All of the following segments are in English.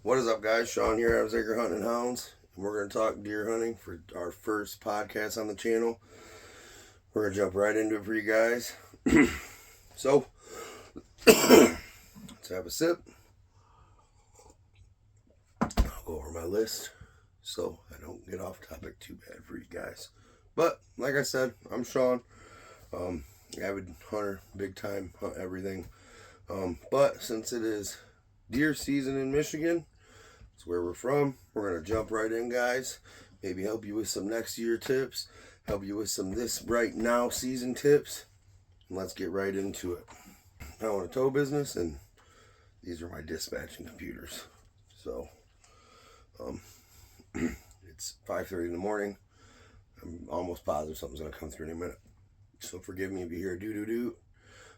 What is up, guys? Sean here, Adams Acre Hunting and Hounds, and we're going to talk deer hunting for our first podcast on the channel. We're going to jump right into it for you guys. So, let's have a sip. I'll go over my list so I don't get off topic too bad for you guys. But, like I said, I'm Sean. Avid hunter, big time, hunt everything. But since it is deer season in Michigan, it's where we're from, we're going to jump right in, guys. Maybe help you with some next year tips, help you with some this right now season tips, and let's get right into it. I own a tow business, and these are my dispatching computers. So, it's 5:30 in the morning. I'm almost positive something's going to come through in a minute. So forgive me if you hear doo-doo-doo.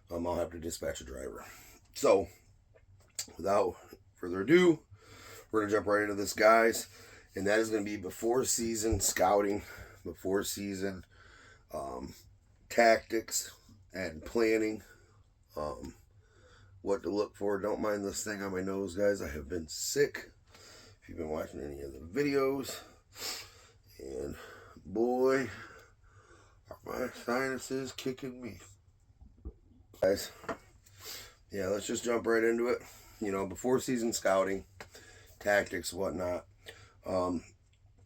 I'll have to dispatch a driver. So, without further ado, we're going to jump right into this, guys. And that is going to be before season scouting, before season tactics and planning. What to look for. Don't mind this thing on my nose, guys. I have been sick. If you've been watching any of the videos. And boy, are my sinuses kicking me. Guys, yeah, let's just jump right into it. You know, before season scouting, tactics, whatnot. One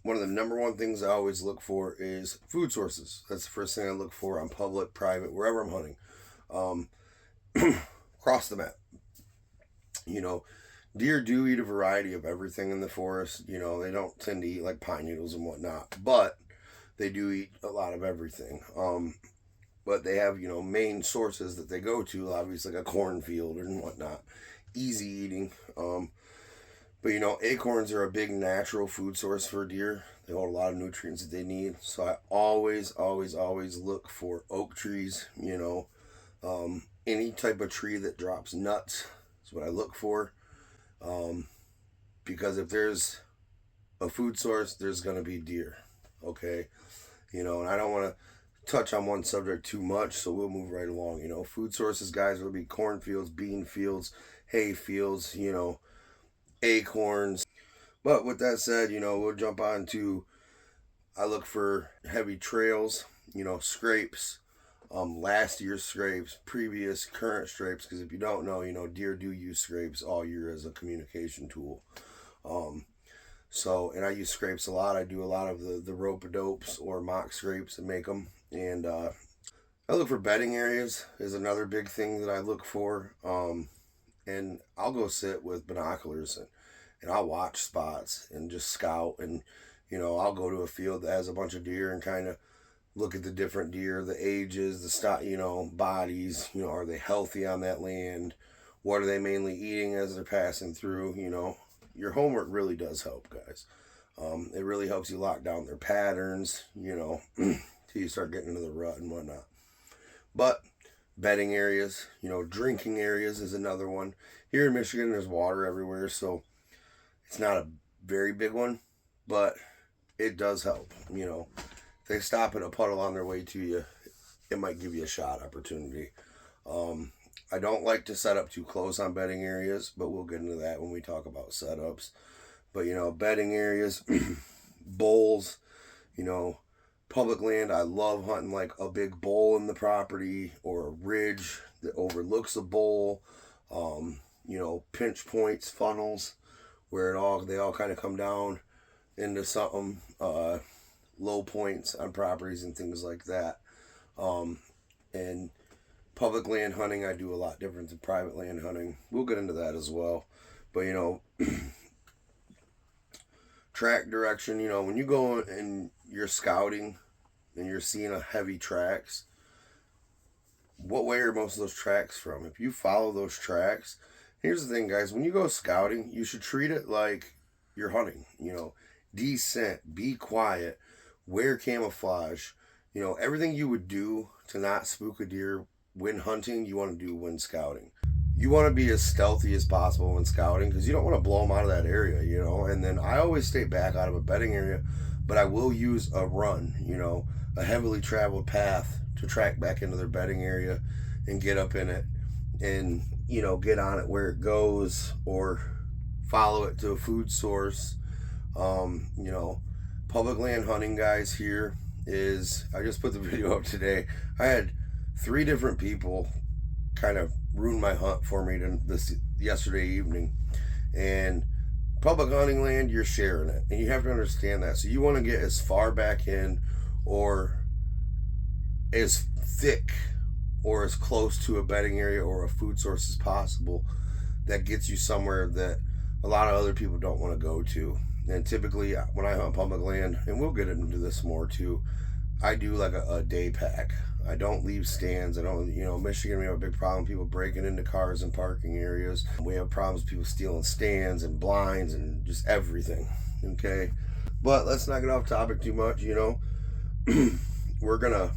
of the number one things I always look for is food sources. That's the first thing I look for on public, private, wherever I'm hunting. Across the map. You know, deer do eat a variety of everything in the forest. You know, they don't tend to eat like pine needles and whatnot, but they do eat a lot of everything. But they have, you know, main sources that they go to, obviously like a cornfield and whatnot. Easy eating. But, you know, acorns are a big natural food source for deer. They hold a lot of nutrients that they need. So I always look for oak trees, you know. Any type of tree that drops nuts is what I look for. Because if there's a food source, there's going to be deer. Okay? You know, and I don't want to touch on one subject too much, so we'll move right along. You know, food sources, guys, will be cornfields, bean fields, hay fields, you know, acorns. But with that said, you know, we'll jump on to, I look for heavy trails, you know, scrapes, last year's scrapes, previous, current scrapes, because if you don't know, you know, deer do use scrapes all year as a communication tool. So, and I use scrapes a lot. I do a lot of the rope-a-dopes or mock scrapes and make them. And I look for bedding areas is another big thing that I look for. And I'll go sit with binoculars and I'll watch spots and just scout. And, you know, I'll go to a field that has a bunch of deer and kind of look at the different deer, the ages, the stock, you know, bodies, you know, are they healthy on that land? What are they mainly eating as they're passing through? You know, your homework really does help, guys. It really helps you lock down their patterns, you know, till you start getting into the rut and whatnot. But bedding areas, you know, drinking areas is another one. Here in Michigan, there's water everywhere, so it's not a very big one, but it does help. You know, if they stop at a puddle on their way to you, it might give you a shot opportunity. I don't like to set up too close on bedding areas, but we'll get into that when we talk about setups. But, you know, bedding areas, bowls, you know, public land, I love hunting like a big bowl in the property or a ridge that overlooks a bowl. You know, pinch points, funnels, where they all kind of come down into something. Low points on properties and things like that. And public land hunting, I do a lot different than private land hunting. We'll get into that as well. But, you know, track direction, you know, when you go and you're scouting and you're seeing a heavy tracks, what way are most of those tracks from? If you follow those tracks, here's the thing, guys, when you go scouting, you should treat it like you're hunting. You know, descent, be quiet, wear camouflage, you know, everything you would do to not spook a deer when hunting, you want to do when scouting. You want to be as stealthy as possible when scouting because you don't want to blow them out of that area, you know. And then I always stay back out of a bedding area, but I will use a run, you know, a heavily traveled path to track back into their bedding area and get up in it and, you know, get on it where it goes or follow it to a food source. You know, public land hunting, guys, here is, I just put the video up today. I had 3 different people kind of ruin my hunt for me this yesterday evening. And public hunting land, you're sharing it, and you have to understand that. So you want to get as far back in, or as thick, or as close to a bedding area or a food source as possible that gets you somewhere that a lot of other people don't want to go to. And typically when I hunt public land, and we'll get into this more too, I do like a day pack. I don't leave stands. I don't, you know, Michigan, we have a big problem, people breaking into cars and parking areas. We have problems with people stealing stands and blinds and just everything, okay? But let's not get off topic too much, you know. We're gonna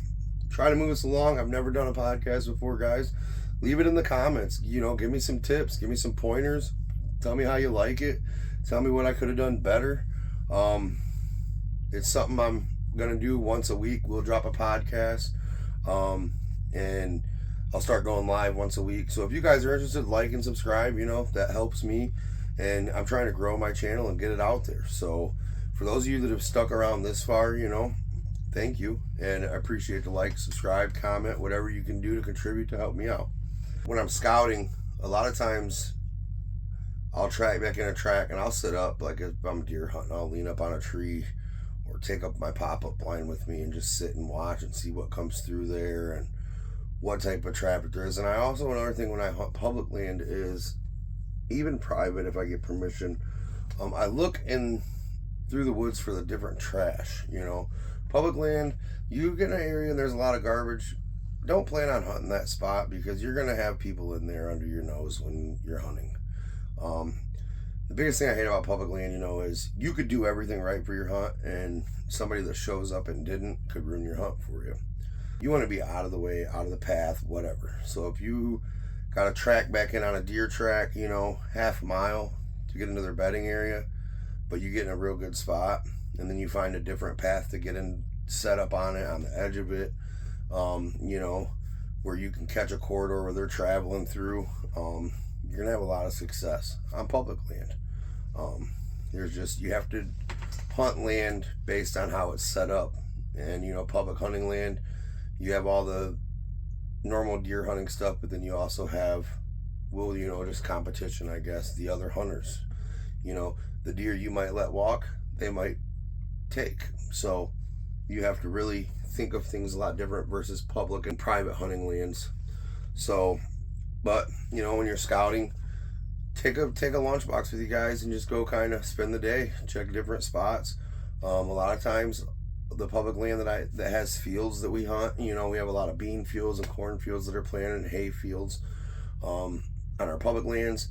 try to move us along. I've never done a podcast before, guys. Leave it in the comments, you know, give me some tips, give me some pointers, tell me how you like it, tell me what I could have done better. It's something I'm gonna do once a week. We'll drop a podcast, and I'll start going live once a week. So if you guys are interested, like and subscribe, you know, that helps me, and I'm trying to grow my channel and get it out there. So for those of you that have stuck around this far, you know, thank you, and I appreciate the like, subscribe, comment, whatever you can do to contribute to help me out. When I'm scouting, a lot of times I'll track back in a track, and I'll sit up, like if I'm deer hunting, I'll lean up on a tree or take up my pop-up blind with me and just sit and watch and see what comes through there and what type of trap there is. And I also, another thing when I hunt public land is, even private if I get permission, I look in through the woods for the different trash, you know. Public land, you get an area and there's a lot of garbage, don't plan on hunting that spot, because you're gonna have people in there under your nose when you're hunting. The biggest thing I hate about public land, you know, is you could do everything right for your hunt, and somebody that shows up and didn't could ruin your hunt for you. You want to be out of the way, out of the path, whatever. So if you got a track back in on a deer track, you know, half a mile to get into their bedding area, but you get in a real good spot, and then you find a different path to get in, set up on it, on the edge of it, you know, where you can catch a corridor where they're traveling through, you're gonna have a lot of success on public land. There's just, you have to hunt land based on how it's set up. And, you know, public hunting land, you have all the normal deer hunting stuff, but then you also have, well, you know, just competition, I guess, the other hunters. You know, the deer you might let walk, they might take. So you have to really think of things a lot different versus public and private hunting lands. So, but, you know, when you're scouting, take a lunchbox with you guys and just go kind of spend the day, check different spots. A lot of times the public land that has fields that we hunt, you know, we have a lot of bean fields and corn fields that are planted, and hay fields. On our public lands,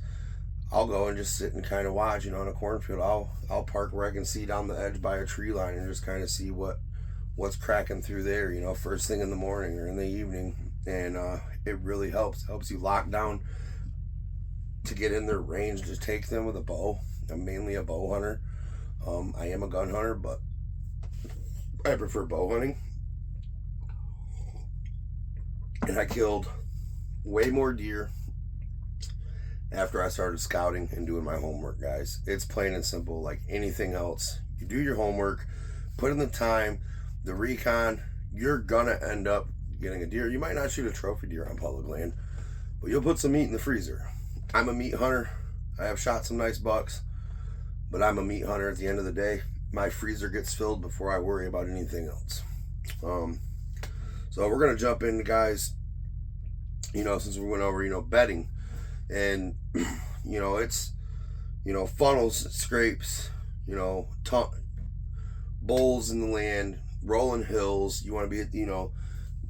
I'll go and just sit and kind of watch, you know, in a cornfield. I'll park where I can see down the edge by a tree line and just kind of see what's cracking through there, you know, first thing in the morning or in the evening. And it really helps you lock down to get in their range to take them with a bow. I'm mainly a bow hunter. I am a gun hunter, but I prefer bow hunting. And I killed way more deer after I started scouting and doing my homework, guys. It's plain and simple, like anything else. You do your homework, put in the time, the recon, you're gonna end up getting a deer. You might not shoot a trophy deer on public land, but you'll put some meat in the freezer. I'm a meat hunter. I have shot some nice bucks, but I'm a meat hunter at the end of the day. My freezer gets filled before I worry about anything else. So we're gonna jump in, guys, you know, since we went over, you know, bedding, and you know, it's, you know, funnels, scrapes, you know, bowls in the land, rolling hills. You want to be, you know,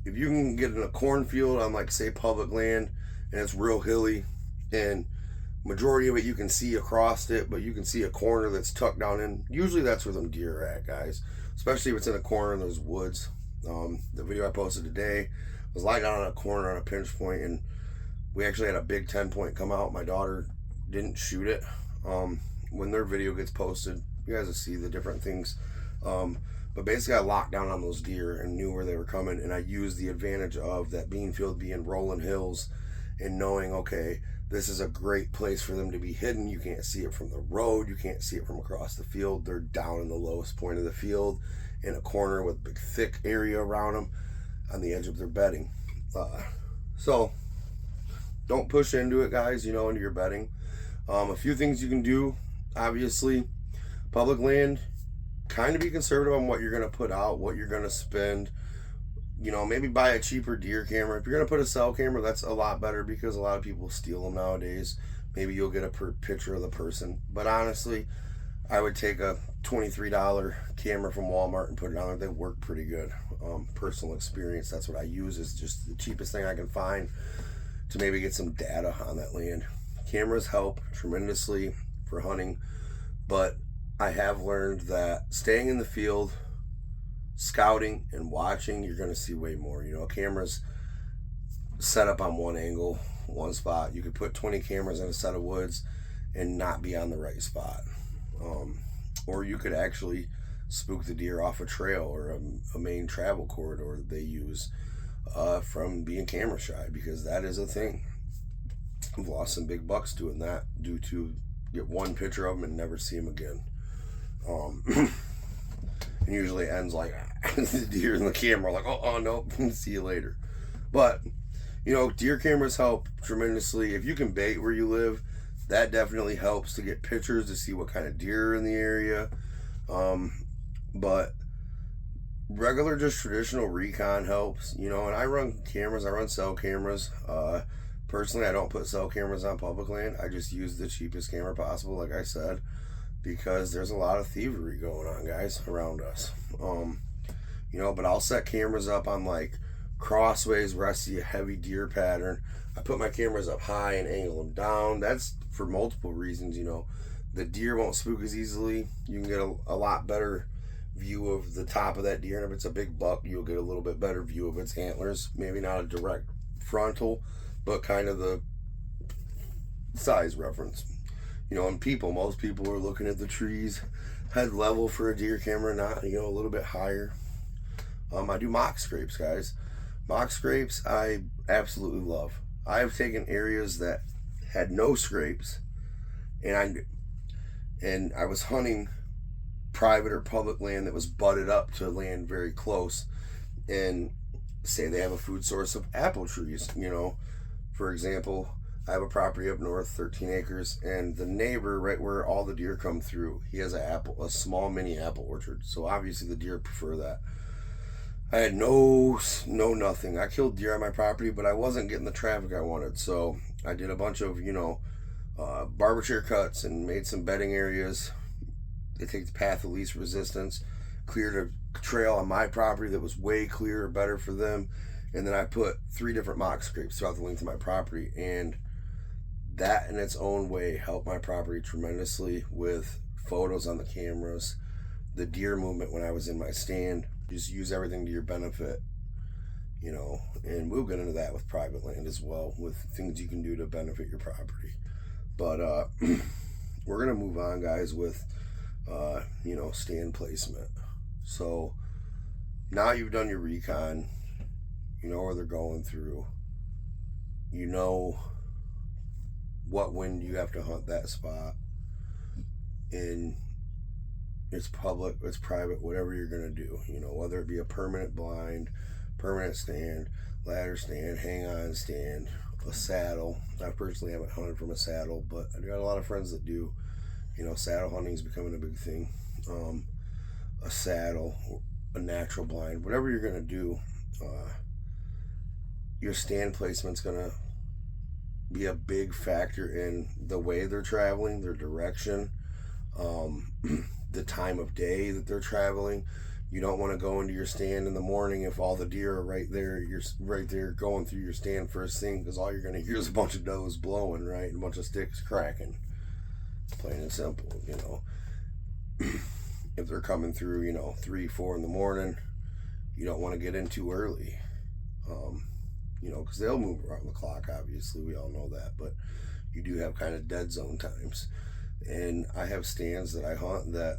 if you can get in a cornfield on, like, say, public land, and it's real hilly, and majority of it you can see across it, but you can see a corner that's tucked down in. Usually that's where them deer are at, guys, especially if it's in a corner in those woods. The video I posted today was lying down on a corner on a pinch point, and we actually had a big 10-point come out. My daughter didn't shoot it. When their video gets posted, you guys will see the different things. But basically I locked down on those deer and knew where they were coming, and I used the advantage of that bean field being rolling hills and knowing, okay, this is a great place for them to be hidden. You can't see it from the road. You can't see it from across the field. They're down in the lowest point of the field in a corner with a big thick area around them on the edge of their bedding. So don't push into it, guys, you know, into your bedding. A few things you can do, obviously, public land, kind of be conservative on what you're going to put out, what you're going to spend. You know, maybe buy a cheaper deer camera. If you're going to put a cell camera, that's a lot better because a lot of people steal them nowadays. Maybe you'll get a picture of the person. But honestly, I would take a $23 camera from Walmart and put it on there. They work pretty good. Personal experience, that's what I use. Is just the cheapest thing I can find to maybe get some data on that land. Cameras help tremendously for hunting, but I have learned that staying in the field, scouting and watching, you're going to see way more. You know, cameras set up on one angle, one spot. You could put 20 cameras in a set of woods and not be on the right spot. Or you could actually spook the deer off a trail or a main travel corridor that they use from being camera shy, because that is a thing. I've lost some big bucks doing that due to get one picture of them and never see them again. And usually it ends like the deer in the camera, like, oh no, see you later. But, you know, deer cameras help tremendously. If you can bait where you live, that definitely helps to get pictures, to see what kind of deer are in the area. But regular, just traditional recon helps, you know. And I run cameras, I run cell cameras. Personally, I don't put cell cameras on public land. I just use the cheapest camera possible, like I said, because there's a lot of thievery going on, guys, around us. You know, but I'll set cameras up on like crossways where I see a heavy deer pattern. I put my cameras up high and angle them down. That's for multiple reasons. You know, the deer won't spook as easily. You can get a lot better view of the top of that deer, and if it's a big buck, you'll get a little bit better view of its antlers. Maybe not a direct frontal, but kind of the size reference. You know, and most people are looking at the trees head level for a deer camera, not, you know, a little bit higher. I do mock scrapes, guys. Mock scrapes I absolutely love. I have taken areas that had no scrapes, and I was hunting private or public land that was butted up to land very close, and say they have a food source of apple trees. You know, for example, I have a property up north, 13 acres, and the neighbor, right where all the deer come through, he has a small mini apple orchard. So obviously the deer prefer that. I had no nothing. I killed deer on my property, but I wasn't getting the traffic I wanted. So I did a bunch of, you know, barber chair cuts and made some bedding areas. They take the path of least resistance, cleared a trail on my property that was way clearer, better for them. And then I put 3 different mock scrapes throughout the length of my property, and that in its own way helped my property tremendously with photos on the cameras, the deer movement when I was in my stand. Just use everything to your benefit, you know, and we'll get into that with private land as well, with things you can do to benefit your property. But we're gonna move on, guys, with you know, stand placement. So now you've done your recon, you know where they're going through, you know what wind you have to hunt that spot in. It's public, it's private, whatever you're going to do, you know, whether it be a permanent blind, permanent stand, ladder stand, hang on stand, a saddle. I personally haven't hunted from a saddle, but I got a lot of friends that do. You know, saddle hunting is becoming a big thing. A saddle, a natural blind, whatever you're going to do, your stand placement's going to be a big factor in the way they're traveling, their direction, the time of day that they're traveling. You don't want to go into your stand in the morning if all the deer are right there. You're right there going through your stand first thing, because all you're going to hear is a bunch of does blowing, right? And a bunch of sticks cracking. Plain and simple, you know. If they're coming through, you know, 3, 4 in the morning, you don't want to get in too early. You know, because they'll move around the clock, obviously. We all know that. But you do have kind of dead zone times. And I have stands that I hunt that,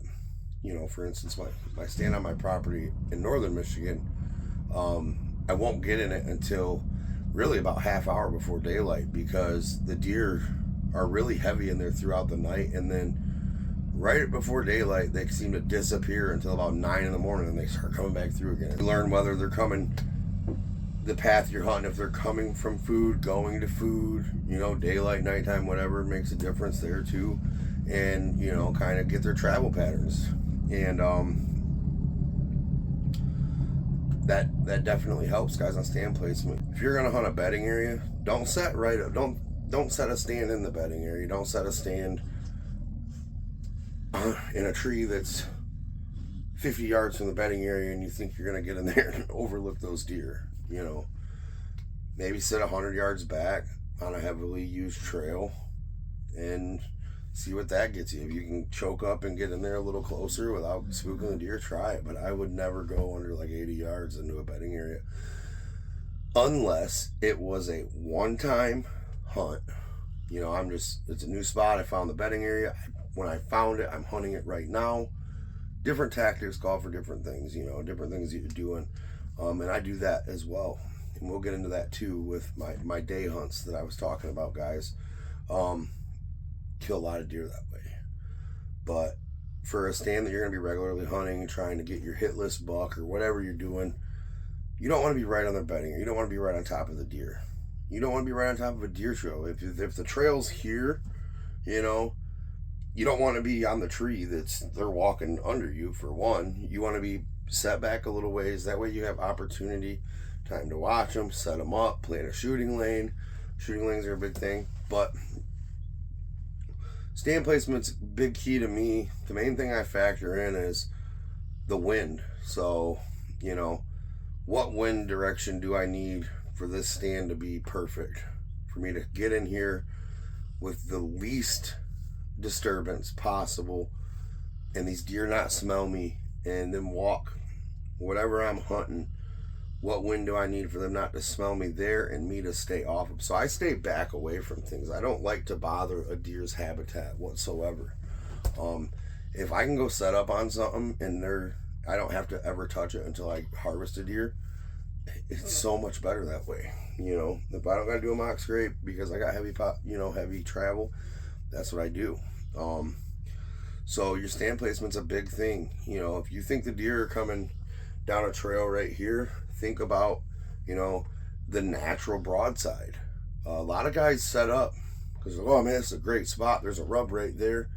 you know, for instance, my stand on my property in northern Michigan, I won't get in it until really about half hour before daylight, because the deer are really heavy in there throughout the night, and then right before daylight they seem to disappear until about 9 in the morning, and they start coming back through again. You learn whether they're coming the path you're hunting, if they're coming from food, going to food, you know, daylight, nighttime, whatever, makes a difference there too. And, you know, kind of get their travel patterns. And that definitely helps, guys, on stand placement. If you're gonna hunt a bedding area, don't set right up, don't set a stand in the bedding area. Don't set a stand in a tree that's 50 yards from the bedding area and you think you're gonna get in there and overlook those deer. You know, maybe sit 100 yards back on a heavily used trail and see what that gets you. If you can choke up and get in there a little closer without spooking the deer, try it. But I would never go under like 80 yards into a bedding area unless it was a one-time hunt. You know, it's a new spot. I found the bedding area. When I found it, I'm hunting it right now. Different tactics call for different things, you know, different things that you're doing. And I do that as well. And we'll get into that too with my day hunts that I was talking about, guys. Kill a lot of deer that way. But for a stand that you're going to be regularly hunting, trying to get your hit list buck or whatever you're doing, you don't want to be right on their bedding, or you don't want to be right on top of the deer. You don't want to be right on top of a deer trail. If the trail's here, you know, you don't want to be on the tree they're walking under you, for one. You want to be set back a little ways. That way you have opportunity, time to watch them, set them up, plan a shooting lane. Shooting lanes are a big thing. But stand placement's big key to me. The main thing I factor in is the wind. So, you know, what wind direction do I need for this stand to be perfect? For me to get in here with the least disturbance possible and these deer not smell me, and then walk whatever I'm hunting. What wind do I need for them not to smell me there and me to stay off them? So I stay back away from things. I don't like to bother a deer's habitat whatsoever. If I can go set up on something and I don't have to ever touch it until I harvest a deer, it's so much better that way. You know, if I don't gotta do a mock scrape because I got heavy travel, that's what I do. So your stand placement's a big thing. You know, if you think the deer are coming down a trail right here, think about, you know, the natural broadside. A lot of guys set up because, oh man, it's a great spot, there's a rub right there,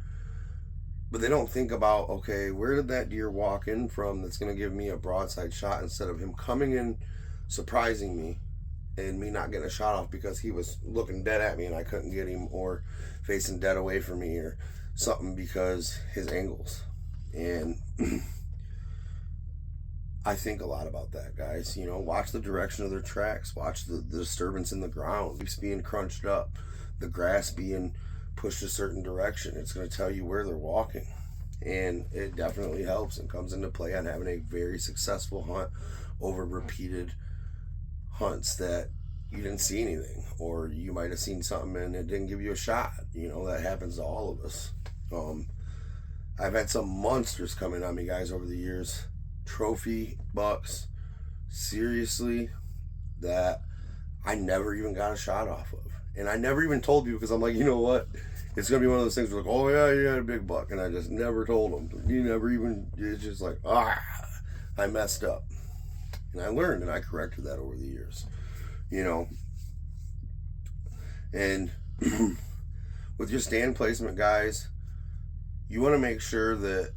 but they don't think about, okay, where did that deer walk in from that's going to give me a broadside shot, instead of him coming in, surprising me, and me not getting a shot off because he was looking dead at me and I couldn't get him, or facing dead away from me or something because his angles. And I think a lot about that, guys. You know, watch the direction of their tracks, watch the disturbance in the ground, leaves being crunched up, the grass being pushed a certain direction. It's going to tell you where they're walking, and it definitely helps and comes into play on having a very successful hunt over repeated hunts that you didn't see anything, or you might have seen something and it didn't give you a shot. You know, that happens to all of us. I've had some monsters coming on me, guys, over the years. Trophy bucks, seriously, that I never even got a shot off of. And I never even told you, because I'm like, you know what? It's going to be one of those things where like, oh yeah, you had a big buck. And I just never told them. You never even, it's just like, I messed up. And I learned and I corrected that over the years. You know, and with your stand placement, guys, you want to make sure that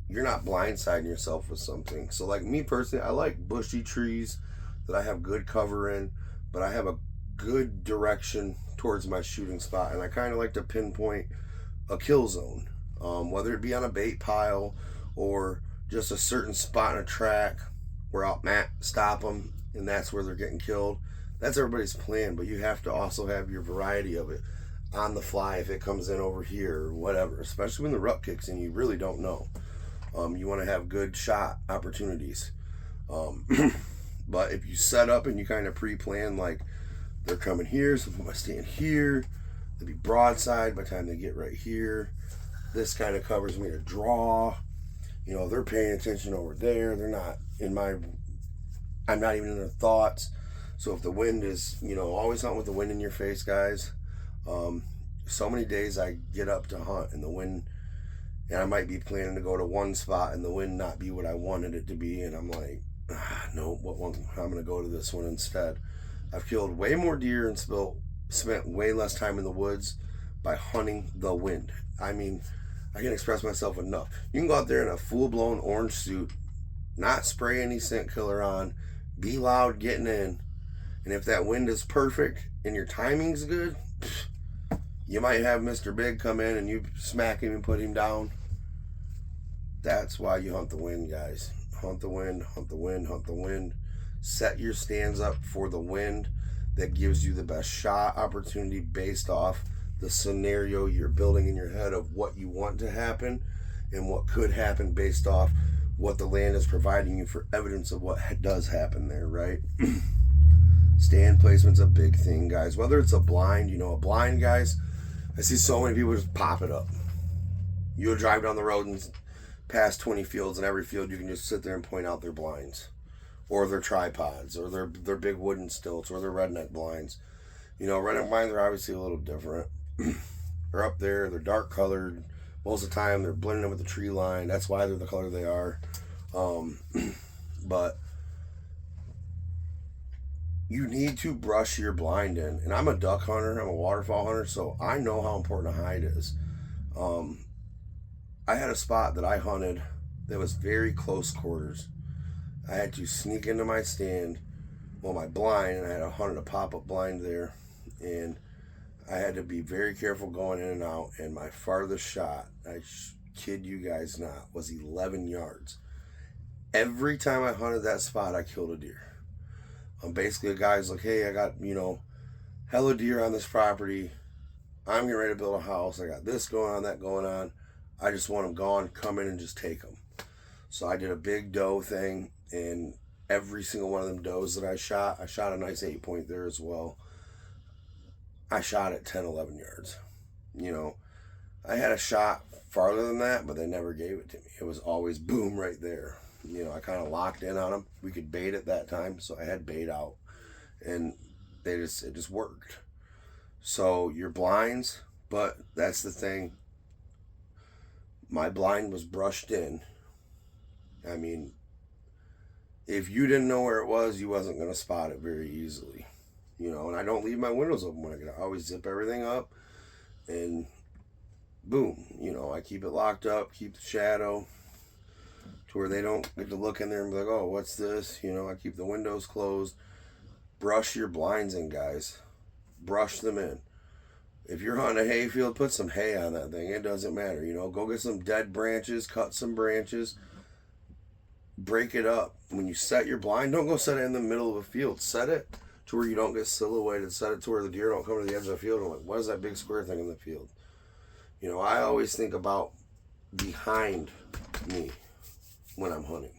you're not blindsiding yourself with something. So like me personally, I like bushy trees that I have good cover in, but I have a good direction towards my shooting spot, and I kind of like to pinpoint a kill zone, whether it be on a bait pile or just a certain spot in a track where I'll stop them and that's where they're getting killed. That's everybody's plan, but you have to also have your variety of it on the fly if it comes in over here or whatever, especially when the rut kicks in. You really don't know. You want to have good shot opportunities. But if you set up and you kind of pre-plan, like they're coming here, so if I stand here, they'll be broadside by the time they get right here. This kind of covers me to draw. You know, they're paying attention over there. They're not in I'm not even in their thoughts. So if the wind is, always hunt with the wind in your face, guys. So many days I get up to hunt and the wind, and I might be planning to go to one spot and the wind not be what I wanted it to be, and I'm like, no, what one? I'm gonna go to this one instead. I've killed way more deer and spent way less time in the woods by hunting the wind. I mean, I can express myself enough. You can go out there in a full-blown orange suit, not spray any scent killer on, be loud getting in, and if that wind is perfect and your timing's good, you might have Mr. Big come in and you smack him and put him down. That's why you hunt the wind, guys. Hunt the wind, hunt the wind, hunt the wind. Set your stands up for the wind that gives you the best shot opportunity based off the scenario you're building in your head of what you want to happen and what could happen based off what the land is providing you for evidence of what does happen there, right? Stand placement's a big thing, guys. Whether it's a blind, a blind, guys, I see so many people just pop it up. You'll drive down the road and past 20 fields, and every field you can just sit there and point out their blinds or their tripods or their big wooden stilts or their redneck blinds. Redneck blinds are obviously a little different. They're up there, they're dark colored. Most of the time they're blending in with the tree line. That's why they're the color they are. But you need to brush your blind in. And I'm a duck hunter, I'm a waterfowl hunter, so I know how important a hide is. I had a spot that I hunted that was very close quarters. I had to sneak into my stand, my blind, and I hunted a pop-up blind there, and I had to be very careful going in and out, and my farthest shot, I kid you guys not, was 11 yards. Every time I hunted that spot, I killed a deer. Basically, a guy's like, hey, I got, hella deer on this property. I'm getting ready to build a house. I got this going on, that going on. I just want them gone. Come in and just take them. So I did a big doe thing, and every single one of them does that I shot a nice 8-point there as well. I shot at 10, 11 yards. I had a shot farther than that, but they never gave it to me. It was always boom right there. I kind of locked in on them. We could bait at that time, so I had bait out, and it just worked. So your blinds, but that's the thing. My blind was brushed in. I mean, if you didn't know where it was, you wasn't going to spot it very easily. And I don't leave my windows open when I get out. I always zip everything up, and boom, I keep it locked up, keep the shadow to where they don't get to look in there and be like, oh, what's this? I keep the windows closed. Brush your blinds in, guys. Brush them in. If you're hunting a hay field, put some hay on that thing. It doesn't matter. Go get some dead branches, cut some branches, break it up. When you set your blind, don't go set it in the middle of a field. Set it to where you don't get silhouetted. Set it to where the deer don't come to the edge of the field and like, what is that big square thing in the field? I always think about behind me when I'm hunting.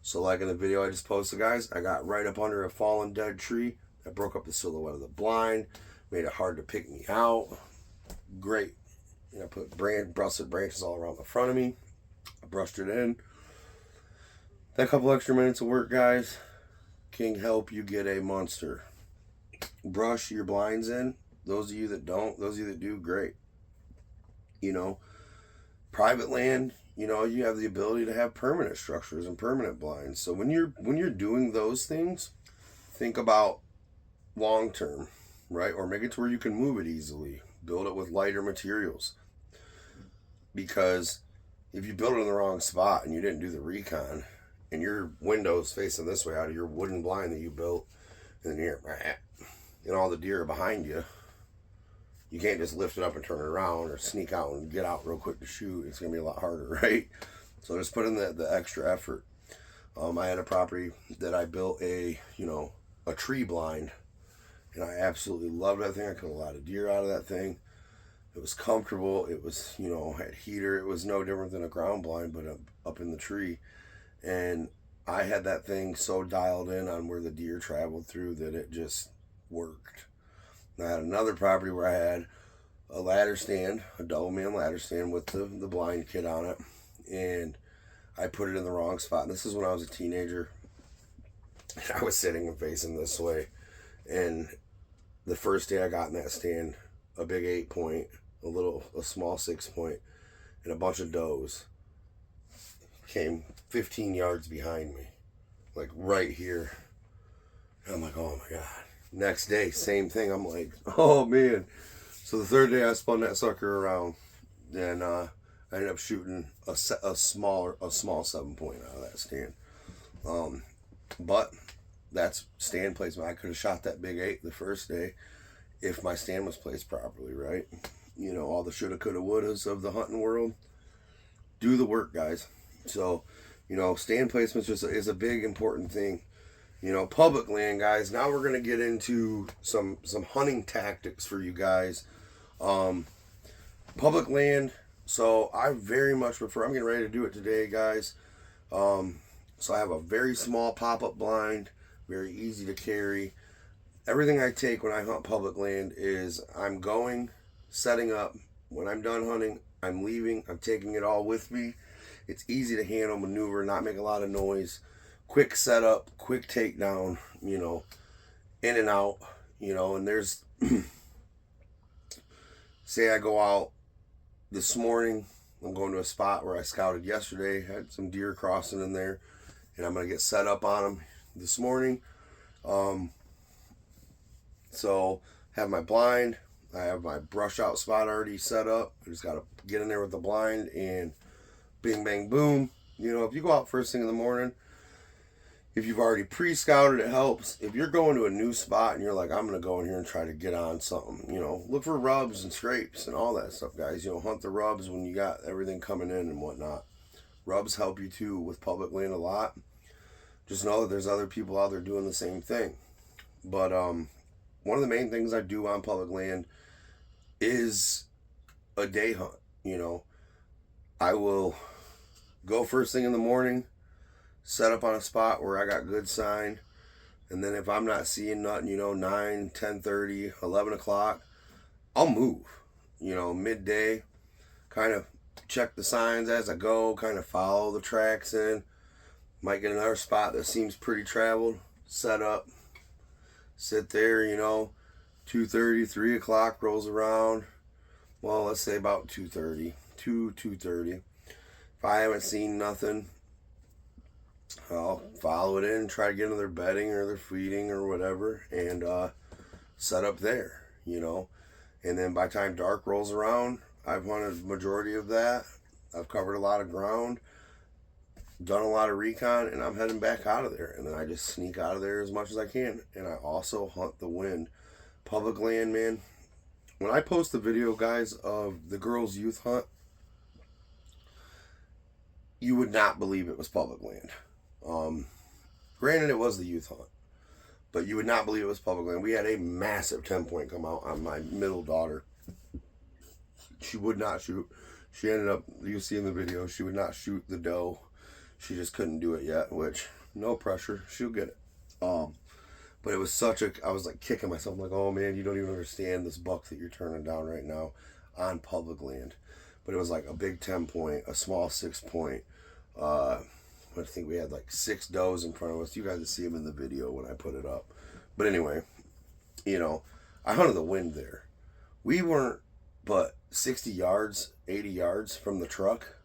So like in the video I just posted, guys, I got right up under a fallen dead tree that broke up the silhouette of the blind, made it hard to pick me out. Great. I put busted branches all around the front of me. I brushed it in. That couple extra minutes of work, guys, can help you get a monster. Brush your blinds in. Those of you that don't, those of you that do, great. Private land, you have the ability to have permanent structures and permanent blinds. So when you're doing those things, think about long term, right? Or make it to where you can move it easily. Build it with lighter materials. Because if you build it in the wrong spot and you didn't do the recon, and your window's facing this way out of your wooden blind that you built, and then all the deer are behind you, you can't just lift it up and turn it around or sneak out and get out real quick to shoot. It's going to be a lot harder, right? So just put in the extra effort. I had a property that I built a tree blind, and I absolutely loved that thing. I killed a lot of deer out of that thing. It was comfortable. It was, had heater. It was no different than a ground blind, but up in the tree. And I had that thing so dialed in on where the deer traveled through that it just worked. I had another property where I had a ladder stand, a double man ladder stand with the blind kit on it. And I put it in the wrong spot. And this is when I was a teenager. I was sitting and facing this way, and the first day I got in that stand, a big 8-point, a small 6-point, and a bunch of does came 15 yards behind me, like right here. And I'm like, oh my God. Next day, same thing. I'm like, oh man. So the third day I spun that sucker around, and I ended up shooting a small 7-point out of that stand. But that's stand placement. I could have shot that big 8 the first day if my stand was placed properly, right? You know, all the shoulda, coulda, wouldas of the hunting world. Do the work, guys. So, you know, stand placement is a big important thing. You know, public land, guys. Now we're gonna get into some hunting tactics for you guys. Public land. So I very much prefer. I'm getting ready to do it today, guys. So I have a very small pop-up blind, very easy to carry. Everything I take when I hunt public land is I'm going, setting up. When I'm done hunting, I'm leaving. I'm taking it all with me. It's easy to handle, maneuver, not make a lot of noise. Quick setup, quick takedown, you know, in and out, you know, and there's, say I go out this morning, I'm going to a spot where I scouted yesterday, had some deer crossing in there, and I'm going to get set up on them this morning. So have my blind, I have my brush out spot already set up. I just got to get in there with the blind and bing, bang, boom. You know, if you go out first thing in the morning, if you've already pre-scouted, it helps. If you're going to a new spot and you're like, I'm going to go in here and try to get on something, you know, look for rubs and scrapes and all that stuff, guys. You know, hunt the rubs when you got everything coming in and whatnot. Rubs help you too with public land a lot. Just know that there's other people out there doing the same thing. But one of the main things I do on public land is a day hunt. You know, I will go first thing in the morning, set up on a spot where I got good sign, and then if I'm not seeing nothing, you know, 9, 10:30, 11 o'clock, I'll move. You know, midday, kind of check the signs as I go, kind of follow the tracks in. Might get another spot that seems pretty traveled, set up, sit there, you know, 2:30, 3 o'clock rolls around. Well, let's say about 2:30, 2:30. If I haven't seen nothing, I'll follow it in, try to get into their bedding or their feeding or whatever, and set up there, you know. And then by the time dark rolls around, I've hunted the majority of that. I've covered a lot of ground, done a lot of recon, and I'm heading back out of there. And then I just sneak out of there as much as I can. And I also hunt the wind. Public land, man. When I post the video, guys, of the girls' youth hunt, you would not believe it was public land. Granted, it was the youth hunt, but you would not believe it was public land. We had a massive 10-point come out on my middle daughter. She would not shoot. She ended up, you see in the video, she would not shoot the doe. She just couldn't do it yet, which, no pressure, she'll get it. But it was I was like kicking myself, I'm like, oh man, you don't even understand this buck that you're turning down right now on public land. But it was like a big 10-point, a small 6-point. I think we had like 6 does in front of us. You guys will see them in the video when I put it up. But anyway, you know, I hunted the wind there. We weren't but 60 yards, 80 yards from the truck.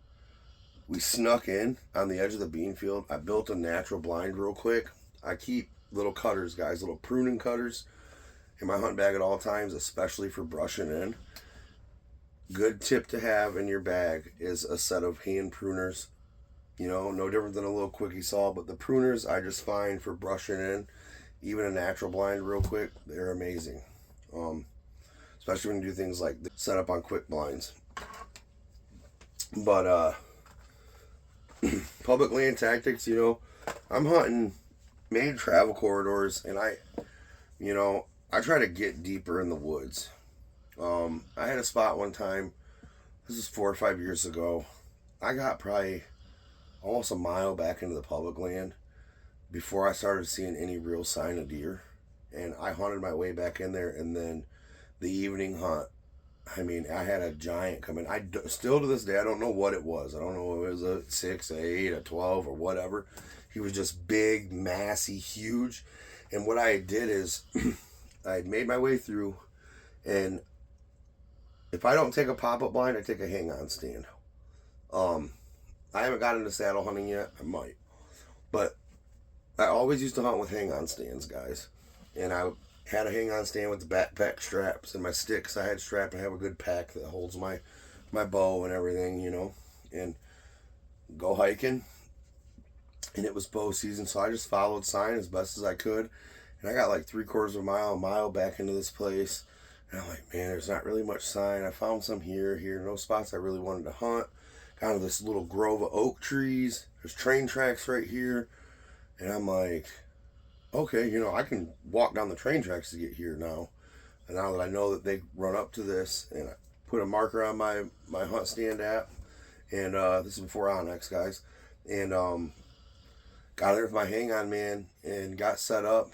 We snuck in on the edge of the bean field. I built a natural blind real quick. I keep little cutters, guys, little pruning cutters in my hunt bag at all times, especially for brushing in. Good tip to have in your bag is a set of hand pruners. You know, no different than a little quickie saw, but the pruners I just find for brushing in, even a natural blind real quick, they're amazing. Especially when you do things like set up on quick blinds. But public land tactics, you know, I'm hunting main travel corridors, and I try to get deeper in the woods. I had a spot one time, this is 4 or 5 years ago. I got probably almost a mile back into the public land before I started seeing any real sign of deer. And I hunted my way back in there, and then the evening hunt, I mean, I had a giant come in. Still to this day, I don't know what it was. I don't know if it was a 6, a 8, a 12, or whatever. He was just big, massy, huge. And what I did is I had made my way through, and if I don't take a pop-up blind, I take a hang-on stand. I haven't got into saddle hunting yet. I might. But I always used to hunt with hang-on stands, guys. And I had a hang-on stand with the backpack straps and my sticks. I had strapped. I have a good pack that holds my bow and everything, you know. And go hiking. And it was bow season, so I just followed sign as best as I could. And I got like 3/4 of a mile back into this place. And I'm like, man, there's not really much sign. I found some here, no spots I really wanted to hunt. Kind of this little grove of oak trees. There's train tracks right here. And I'm like, okay, you know, I can walk down the train tracks to get here now. And now that I know that they run up to this, and I put a marker on my Hunt Stand app. And this is before onX, guys. And got there with my hang-on man and got set up.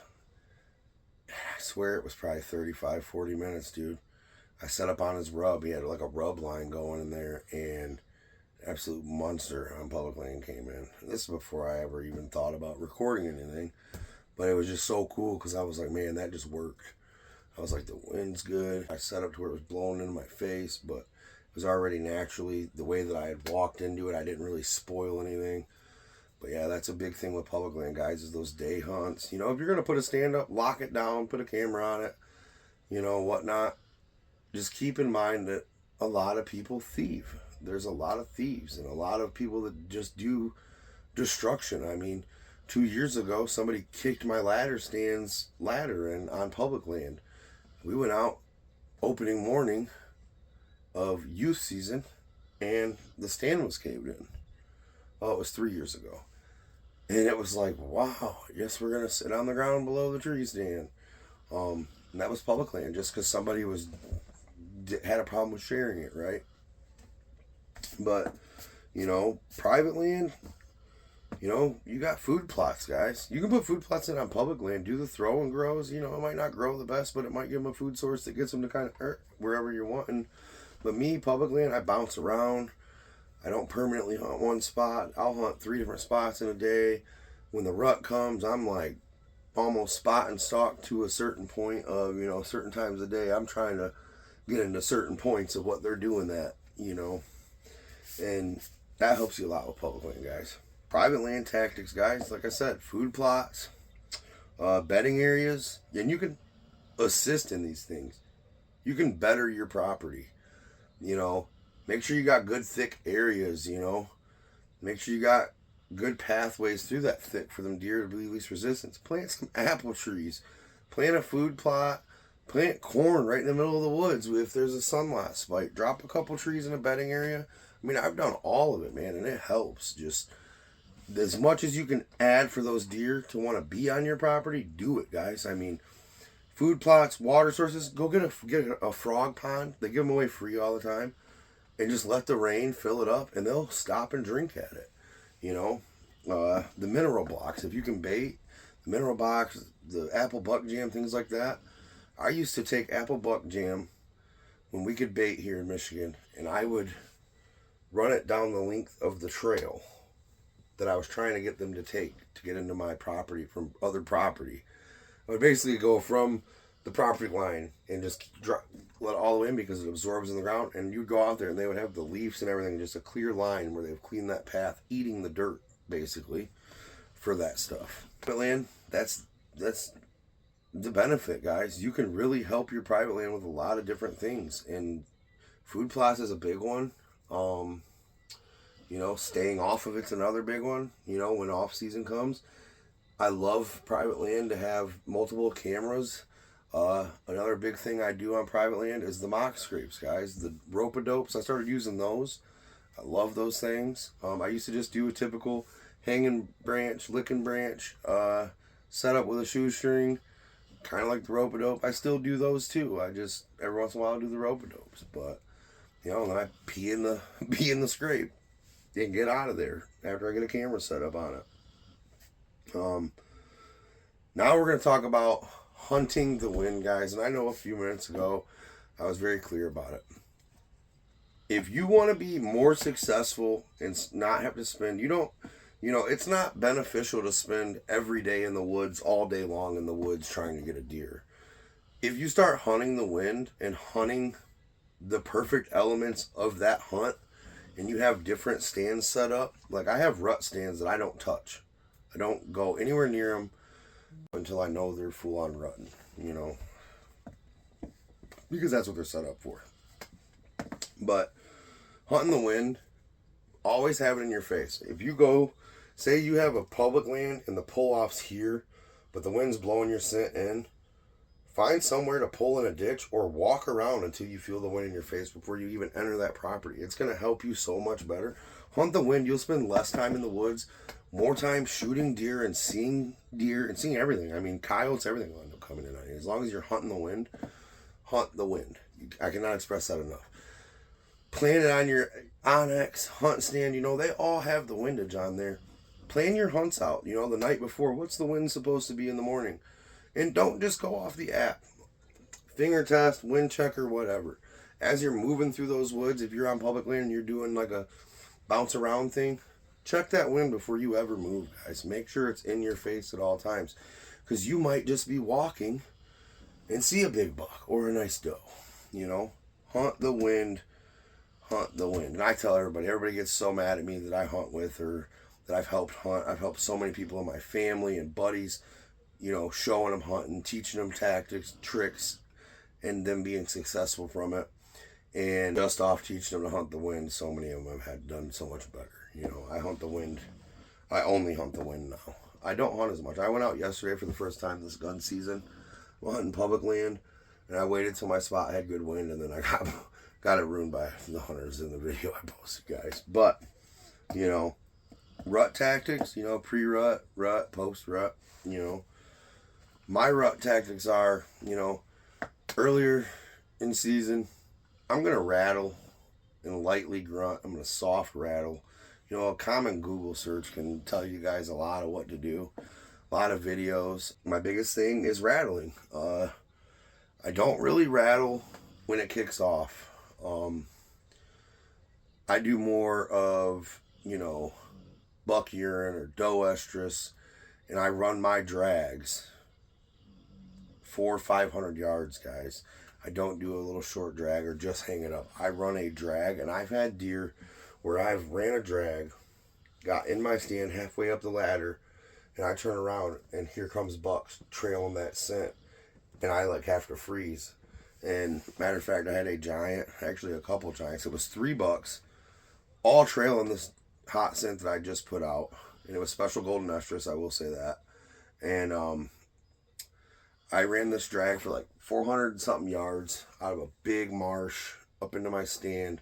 I swear it was probably 35, 40 minutes, dude. I set up on his rub. He had like a rub line going in there, and absolute monster on public land came in. This is before I ever even thought about recording anything, but it was just so cool because I was like, man, that just worked. I was like, the wind's good. I set up to where it was blowing into my face, but it was already naturally the way that I had walked into it. I didn't really spoil anything. But yeah, that's a big thing with public land, guys, is those day hunts. You know, if you're going to put a stand up, lock it down, put a camera on it, you know, whatnot. Just keep in mind that a lot of people thieve. There's a lot of thieves and a lot of people that just do destruction. I mean, 2 years ago, somebody kicked my ladder stand's ladder in on public land. We went out opening morning of youth season, and the stand was caved in. Oh, it was 3 years ago. And it was like, wow, yes, we're going to sit on the ground below the tree stand. And that was public land just because somebody had a problem with sharing it, right? But, you know, private land, you know, you got food plots, guys. You can put food plots in on public land, do the throw and grows. You know, it might not grow the best, but it might give them a food source that gets them to kind of earth wherever you're wanting. But me, public land, I bounce around. I don't permanently hunt one spot. I'll hunt 3 different spots in a day. When the rut comes, I'm like almost spot and stalk to a certain point of, you know, certain times of the day. I'm trying to get into certain points of what they're doing that, you know. And that helps you a lot with public land, guys. Private land tactics, guys. Like I said, food plots, bedding areas. And you can assist in these things. You can better your property, you know. Make sure you got good thick areas, you know. Make sure you got good pathways through that thick for them deer to be least resistance. Plant some apple trees. Plant a food plot. Plant corn right in the middle of the woods if there's a sunlight spike. Drop a couple trees in a bedding area. I mean, I've done all of it, man, and it helps. Just as much as you can add for those deer to want to be on your property, do it, guys. I mean, food plots, water sources, go get a frog pond. They give them away free all the time. And just let the rain fill it up, and they'll stop and drink at it. You know, the mineral blocks, if you can bait, the mineral box, the apple buck jam, things like that. I used to take apple buck jam when we could bait here in Michigan, and I would run it down the length of the trail that I was trying to get them to take to get into my property from other property. I would basically go from the property line and just let it all the way in because it absorbs in the ground, and you'd go out there and they would have the leaves and everything, just a clear line where they've cleaned that path, eating the dirt basically for that stuff. Private land, that's the benefit, guys. You can really help your private land with a lot of different things, and food plots is a big one. You know, staying off of it's another big one, you know, when off season comes. I love private land to have multiple cameras. Another big thing I do on private land is the mock scrapes, guys. The rope-a-dopes, I started using those. I love those things. I used to just do a typical hanging branch, licking branch, set up with a shoestring, kind of like the rope-a-dope. I still do those too. I just, every once in a while, do the rope-a-dopes. But, you know, then I pee in the scrape and get out of there after I get a camera set up on it. Now we're going to talk about hunting the wind, guys. And I know a few minutes ago I was very clear about it. If you want to be more successful and not have to spend, you You know, it's not beneficial to spend every day in the woods, all day long in the woods trying to get a deer. If you start hunting the wind and hunting the perfect elements of that hunt, and you have different stands set up, like I have rut stands that I don't touch. I don't go anywhere near them until I know they're full on rutting, you know, because that's what they're set up for. But hunting the wind, always have it in your face. If you go, say you have a public land and the pull off's here, but the wind's blowing your scent in, find somewhere to pull in a ditch or walk around until you feel the wind in your face before you even enter that property. It's going to help you so much better. Hunt the wind. You'll spend less time in the woods, more time shooting deer and seeing everything. I mean, coyotes, everything will end up coming in on you. As long as you're hunting the wind, hunt the wind. I cannot express that enough. Plan it on your Onyx hunt stand. You know, they all have the windage on there. Plan your hunts out, you know, the night before. What's the wind supposed to be in the morning? And don't just go off the app. Finger test, wind checker, whatever. As you're moving through those woods, if you're on public land and you're doing like a bounce around thing, check that wind before you ever move, guys. Make sure it's in your face at all times. Because you might just be walking and see a big buck or a nice doe. You know, hunt the wind. Hunt the wind. And I tell everybody gets so mad at me that I hunt with or that I've helped hunt. I've helped so many people in my family and buddies, you know, showing them hunting, teaching them tactics, tricks, and them being successful from it. And just off teaching them to hunt the wind, so many of them have had done so much better. You know, I hunt the wind. I only hunt the wind now. I don't hunt as much. I went out yesterday for the first time this gun season. I'm hunting public land, and I waited till my spot had good wind, and then I got it ruined by the hunters in the video I posted, guys. But, you know, rut tactics, you know, pre-rut, rut, post-rut, you know. My rut tactics are, you know, earlier in season, I'm going to rattle and lightly grunt. I'm going to soft rattle. You know, a common Google search can tell you guys a lot of what to do. A lot of videos. My biggest thing is rattling. I don't really rattle when it kicks off. I do more of, you know, buck urine or doe estrus, and I run my drags 400 or 500 yards, guys. I don't do a little short drag or just hang it up. I run a drag, and I've had deer where I've ran a drag, got in my stand halfway up the ladder, and I turn around, and here comes bucks trailing that scent, and I like have to freeze. And matter of fact, I had a giant, actually a couple giants. It was 3 bucks, all trailing this hot scent that I just put out, and it was special golden estrus, I will say that. And I ran this drag for like 400 and something yards out of a big marsh up into my stand,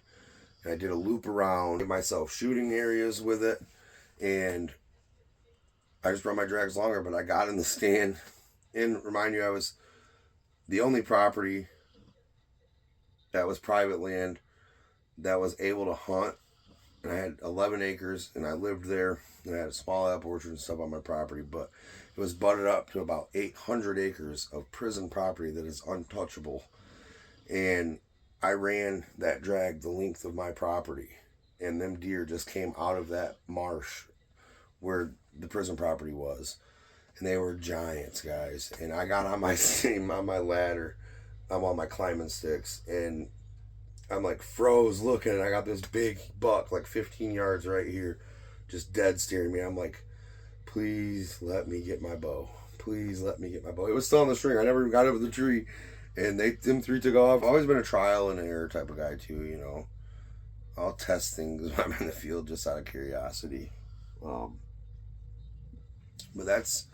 and I did a loop around, gave myself shooting areas with it, and I just run my drags longer. But I got in the stand, and remind you, I was the only property that was private land that was able to hunt, and I had 11 acres, and I lived there, and I had a small apple orchard and stuff on my property, but it was butted up to about 800 acres of prison property that is untouchable, and I ran that drag the length of my property, and them deer just came out of that marsh where the prison property was, and they were giants, guys. And I got on my ladder, I'm on my climbing sticks, and I'm like froze looking, and I got this big buck like 15 yards right here just dead staring me. I'm like, please let me get my bow. Please let me get my bow. It was still on the string. I never even got over the tree, and them 3 took off. I've always been a trial and error type of guy too, you know. I'll test things when I'm in the field just out of curiosity. But that's,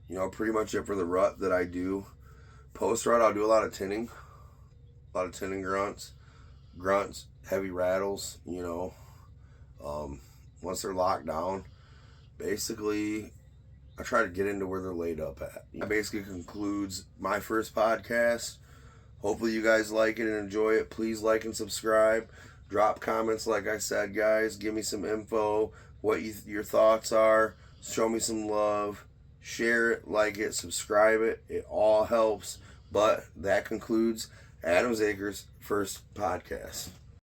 you know, pretty much it for the rut that I do. Post rut, I'll do a lot of tinning grunts, heavy rattles, you know. Once they're locked down, basically I try to get into where they're laid up at. That basically concludes my first podcast. Hopefully you guys like it and enjoy it. Please like and subscribe. Drop comments, like I said, guys. Give me some info, what your thoughts are. Show me some love. Share it, like it, subscribe it. It all helps. But that concludes Adams Acres' first podcast.